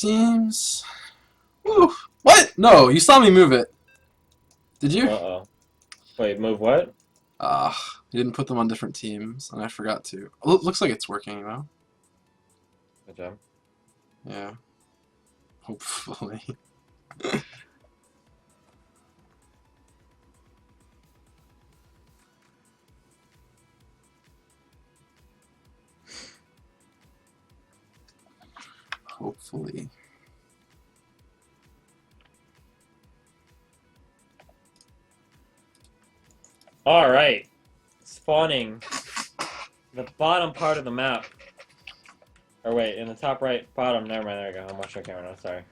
teams. Woo. What? No, you saw me move it. Did you? Uh-oh. Wait, move what? You didn't put them on different teams, and I forgot to. Oh, it looks like it's working though. Good job. Yeah. Hopefully. Hopefully. Alright. Spawning the bottom part of the map. Or wait, in the top right bottom, never mind, there we go. I'm watching the camera now, sorry.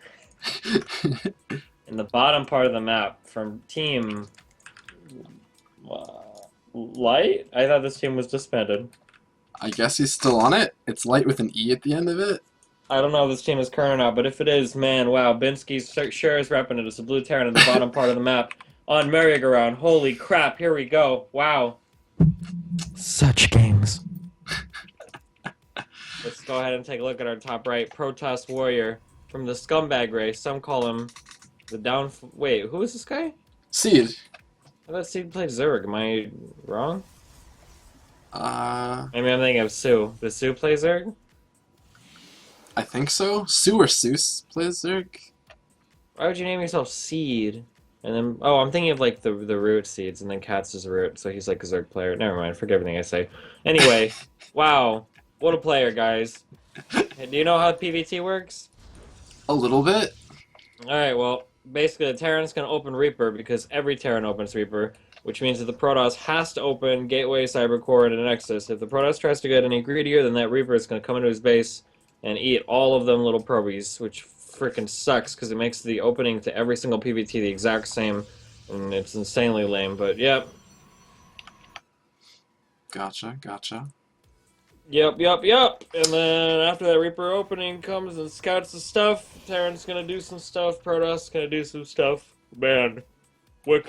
In the bottom part of the map from team Light? I thought this team was disbanded. I guess he's still on it. It's light with an E at the end of it. I don't know if this team is current or not, but if it is, man, wow, Binski sure is repping it as a blue Terran at the bottom part of the map on merry-go-round. Holy crap, here we go. Wow. Such games. Let's go ahead and take a look at our top right. Protest Warrior from the Scumbag race. Some call him the down... Wait, who is this guy? Seed. I thought Seed played Zerg. Am I wrong? I Maybe I'm thinking of Sue. Does Sue play Zerg? think so. Sue or Seuss plays Zerg. Why would you name yourself Seed? And then... Oh, I'm thinking of, like, the root seeds, and then Katz is root, so he's like a Zerg player. Never mind, forget everything I say. Anyway, wow. What a player, guys. Hey, do you know how PvT works? A little bit. Alright, well, basically the Terran's going to open Reaper because every Terran opens Reaper, which means that the Protoss has to open Gateway, Cybercore, and a Nexus. If the Protoss tries to get any greedier, then that Reaper is going to come into his base and eat all of them little probies, which freaking sucks because it makes the opening to every single PvT the exact same, and it's insanely lame, but yep. Gotcha. Yep. And then after that Reaper opening comes and scouts the stuff. Terran's gonna do some stuff. Protoss gonna do some stuff. Man,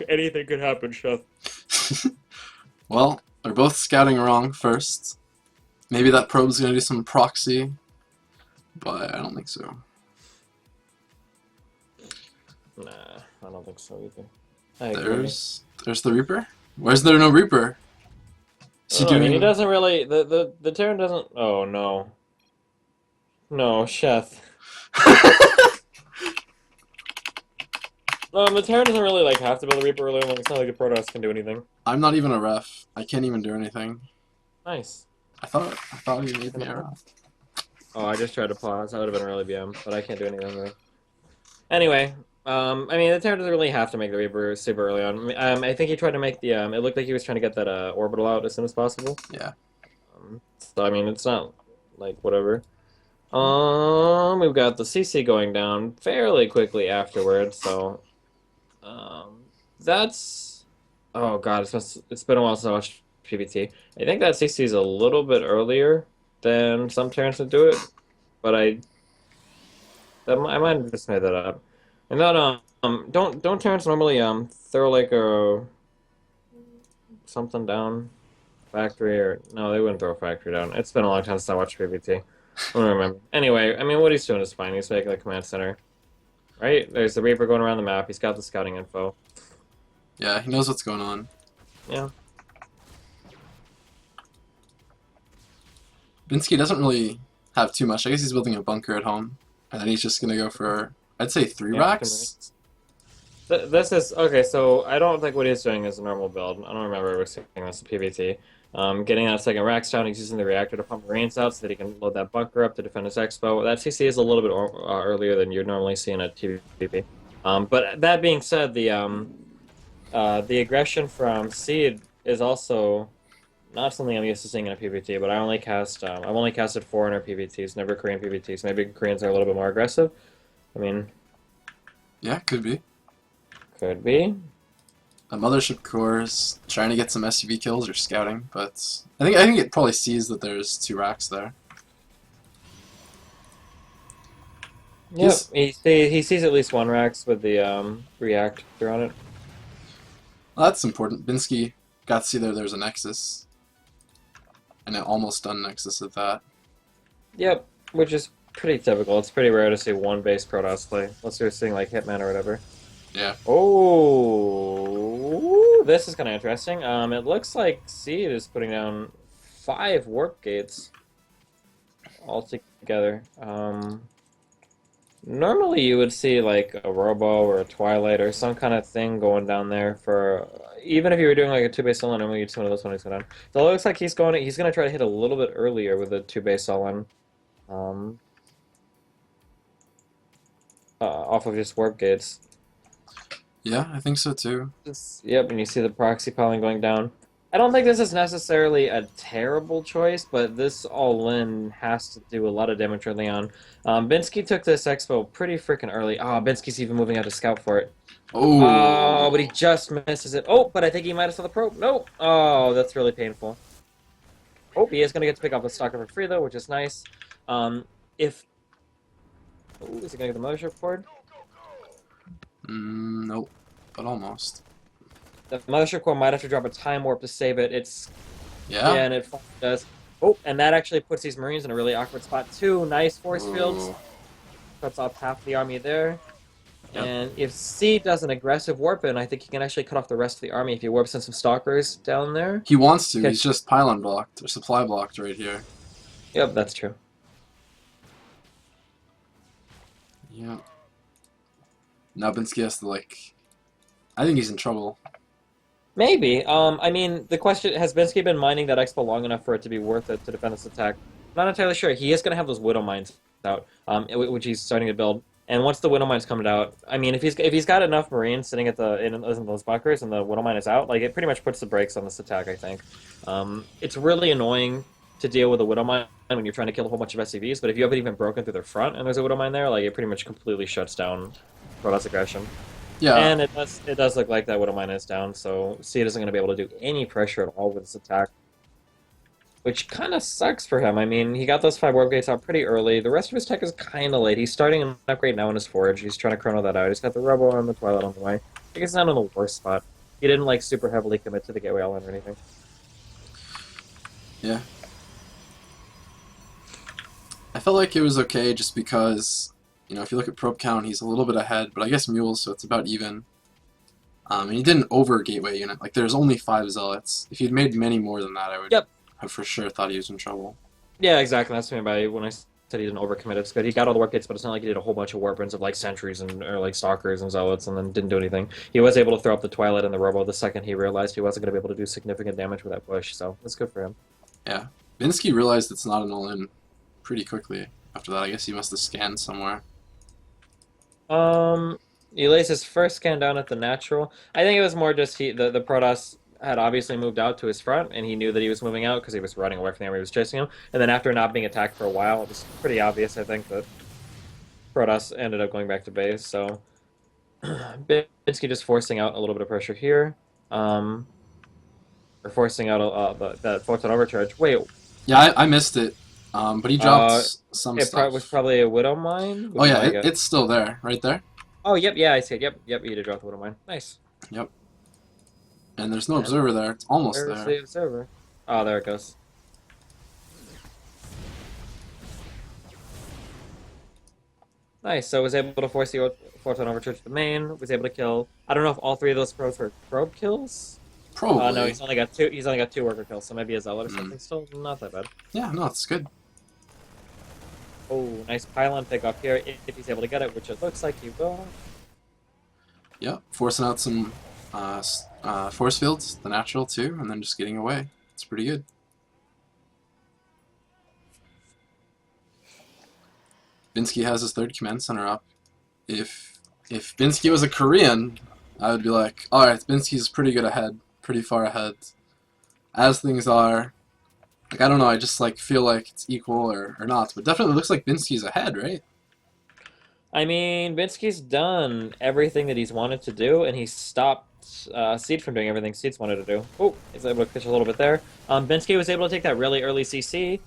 anything could happen, Chef. Well, they're both scouting wrong first. Maybe that probe's gonna do some proxy, but I don't think so. Nah, I don't think so either. I agree. There's the Reaper. Where's there no Reaper? Is he doing? He doesn't really. The Terran doesn't. Oh no. No, Chef. The Terran doesn't really like have to build a Reaper early on. It's not like the Protoss can do anything. I'm not even a ref. I can't even do anything. Nice. I thought he made me a ref. Oh, I just tried to pause. That would have been really BM, but I can't do anything really. Anyway, I mean, the Terran doesn't really have to make the Reaper super early on. I think he tried to make the, it looked like he was trying to get that, orbital out as soon as possible. Yeah. So, I mean, it's not, like, whatever. We've got the CC going down fairly quickly afterwards, so, that's, oh god, it's been a while since I watched PvT. I think that CC is a little bit earlier than some Terrans would do it, but I might have just made that up. And then, don't Terrans normally, throw like a something down factory, or no, they wouldn't throw a factory down. It's been a long time since I watched PvT. I don't remember. Anyway, I mean, what he's doing is fine. He's making the command center, right? There's the Reaper going around the map. He's got the scouting info. Yeah, he knows what's going on. Yeah. Binski doesn't really have too much. I guess he's building a bunker at home, and then he's just gonna go for, I'd say, 3 racks. This is okay. So I don't think what he's doing is a normal build. I don't remember ever seeing this in PvT. Getting that second racks down, he's using the reactor to pump Marines out so that he can load that bunker up to defend his expo. That CC is a little bit earlier than you'd normally see in a PvP. But that being said, the aggression from Seed is also not something I'm used to seeing in a PvT. But I've only casted foreigner PvTs, never Korean PvTs. Maybe Koreans are a little bit more aggressive. I mean, Yeah, could be. could be. A Mothership Core is trying to get some SUV kills or scouting, but I think it probably sees that there's 2 racks there. Yep, he sees at least 1 racks with the reactor on it. Well, that's important. Binski got to see there's a Nexus, and an almost done Nexus at that. Yep, which is pretty typical. It's pretty rare to see one base Protoss play, unless you're seeing like Hitman or whatever. Yeah. Oh, this is kind of interesting. It looks like Seed is putting down 5 warp gates altogether. Normally you would see like a Robo or a Twilight or some kind of thing going down there for even if you were doing like a 2 base sullen, normally you'd see one of those when he's going down. So it looks like he's gonna try to hit a little bit earlier with a 2 base sullen. Um, off of just warp gates. Yeah, I think so too. Yep, and you see the proxy piling going down. I don't think this is necessarily a terrible choice, but this all-in has to do a lot of damage early on. Binski took this expo pretty freaking early. Oh, Binski's even moving out to scout for it. Oh, Oh. but he just misses it. Oh, but I think he might have saw the probe. Nope. Oh, that's really painful. Oh, he is going to get to pick up the stalker for free, though, which is nice. If... Oh, is he going to get the mothership cord? Nope. But almost. The mothership core might have to drop a time warp to save it. Yeah? And it finally does. Oh, and that actually puts these Marines in a really awkward spot too. Nice force fields. Ooh. Cuts off half the army there. Yep. And if C does an aggressive warp in, I think he can actually cut off the rest of the army if he warps in some stalkers down there. He wants to. Okay. He's just pylon blocked or supply blocked right here. Yep, that's true. Yeah. Now Binsky has to like. I think he's in trouble. Maybe. I mean, the question, has Binsky been mining that expo long enough for it to be worth it to defend this attack? Not entirely sure. He is going to have those Widow Mines out, which he's starting to build. And once the Widow Mine's coming out, I mean, if he's got enough Marines sitting at in those bunkers and the Widow Mine is out, like it pretty much puts the brakes on this attack. I think it's really annoying to deal with a Widow Mine when you're trying to kill a whole bunch of SCVs. But if you haven't even broken through their front and there's a Widow Mine there, like it pretty much completely shuts down Protoss aggression. Yeah. And it does look like that Widow Mine is down, so Seed isn't going to be able to do any pressure at all with this attack. Which kind of sucks for him. I mean, he got those 5 warp gates out pretty early. The rest of his tech is kind of late. He's starting an upgrade now in his forge. He's trying to chrono that out. He's got the Robo and the Twilight on the way. I think it's not in the worst spot. He didn't like super heavily commit to the Gateway Island or anything. Yeah. I felt like it was okay just because, you know, if you look at probe count, he's a little bit ahead, but I guess mules, so it's about even. And he didn't over gateway unit. Like, there's only 5 zealots. If he'd made many more than that, I would have for sure thought he was in trouble. Yeah, exactly. That's what I mean by when I said he didn't overcommit. It's good. He got all the warp gates, but it's not like he did a whole bunch of warp runs of like sentries or like stalkers and zealots and then didn't do anything. He was able to throw up the Twilight and the Robo the second he realized he wasn't going to be able to do significant damage with that push, so that's good for him. Yeah. Binsky realized it's not an all-in pretty quickly. After that, I guess he must have scanned somewhere. He lays his first scan down at the natural. I think it was more just the Protoss had obviously moved out to his front, and he knew that he was moving out because he was running away from the army he was chasing him. And then after not being attacked for a while, it was pretty obvious, I think, that Protoss ended up going back to base. So Binsky just forcing out a little bit of pressure here. Or forcing out that photon overcharge. Wait. Yeah, I missed it. But he dropped some stuff. It was probably a Widow Mine? Oh yeah, it's still there, right there. Oh, yep, yeah, I see it. Yep, you did drop the Widow Mine. Nice. Yep. And there's no observer there. It's almost Where's there. the observer? Oh, there it goes. Nice, so was able to force the photon overcharge to the main, was able to kill... I don't know if all 3 of those probes were probe kills? Probably. No, he's only got 2 worker kills, so maybe a zealot or something. Still not that bad. Yeah, no, it's good. Oh, nice pylon pick up here, if he's able to get it, which it looks like he will. Yep, forcing out some force fields, the natural too, and then just getting away. It's pretty good. Binsky has his 3rd command center up. If Binsky was a Korean, I would be like, alright, Binsky's pretty good ahead, pretty far ahead. As things are, like, I don't know, I just like feel like it's equal or not, but definitely looks like Binsky's ahead, right? I mean, Binsky's done everything that he's wanted to do, and he stopped Seed from doing everything Seed's wanted to do. Oh, he's able to pitch a little bit there. Binsky was able to take that really early CC.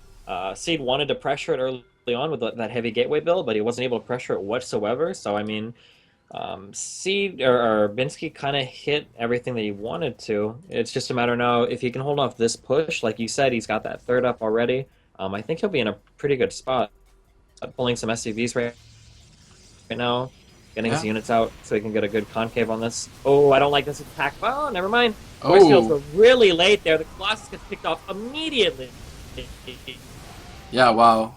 Seed wanted to pressure it early on with that heavy gateway build, but he wasn't able to pressure it whatsoever. So, I mean, Seed or Binsky kind of hit everything that he wanted to. It's just a matter now, if he can hold off this push, like you said, he's got that 3rd up already. I think he'll be in a pretty good spot. pulling some SCVs right now, getting his Yeah. units out so he can get a good concave on this. Oh, I don't like this attack. Oh, never mind. Force fields Oh, were really late there. The Colossus gets picked off immediately. yeah, wow.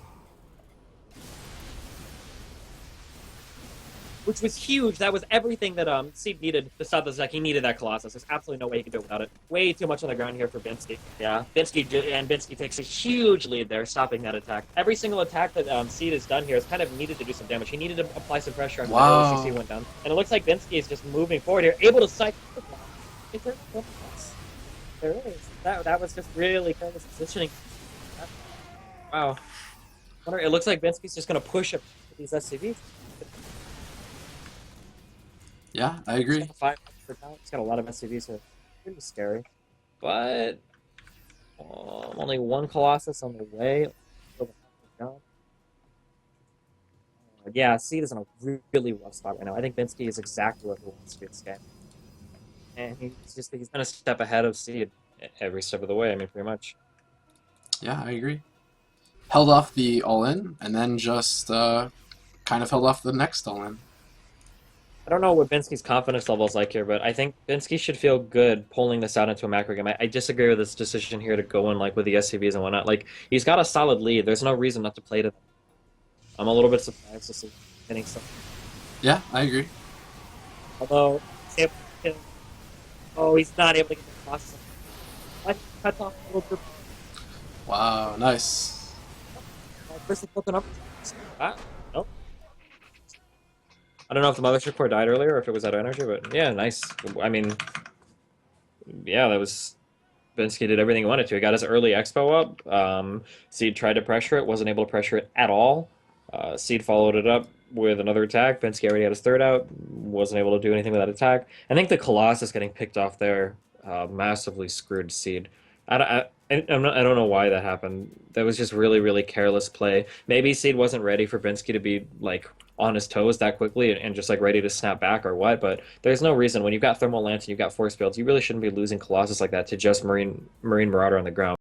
Which was huge. That was everything that Seed needed to stop this deck. He needed that Colossus. There's absolutely no way he could do it without it. Way too much on the ground here for Binski. Yeah, Binski takes a huge lead there, stopping that attack. Every single attack that Seed has done here has kind of needed to do some damage. He needed to apply some pressure after Wow. the LSC3 went down. And it looks like Binski is just moving forward here, able to cycle. Is there? There is. That was just really careless positioning. Wow. It looks like Binski's just going to push up these SCVs. Yeah, I agree. He's got a lot of SCVs here. Pretty scary. But only one Colossus on the way. Yeah, Seed is in a really rough spot right now. I think Binski is exactly what he wants to do this game. And he's been a step ahead of Seed every step of the way, I mean, pretty much. Yeah, I agree. Held off the all-in, and then just kind of held off the next all-in. I don't know what Binski's confidence level is like here, but I think Binski should feel good pulling this out into a macro game. I disagree with this decision here to go in like with the SCVs and whatnot. Like, he's got a solid lead. There's no reason not to play to them. I'm a little bit surprised to see getting some. Yeah, I agree. Although, he's not able to get the process. Cuts off a little bit. Wow, nice. First flipping up. Nope. I don't know if the mothership core died earlier or if it was out of energy, but yeah, nice. I mean, yeah, that was. Binski did everything he wanted to. He got his early expo up. Seed tried to pressure it, wasn't able to pressure it at all. Seed followed it up with another attack. Binski already had his third out, wasn't able to do anything with that attack. I think the Colossus getting picked off there massively screwed Seed. I don't know why that happened. That was just really, really careless play. Maybe Seed wasn't ready for Binski to be like on his toes that quickly and just like ready to snap back or what, but there's no reason when you've got Thermal Lance and you've got Force Fields, you really shouldn't be losing Colossus like that to just Marine Marauder on the ground.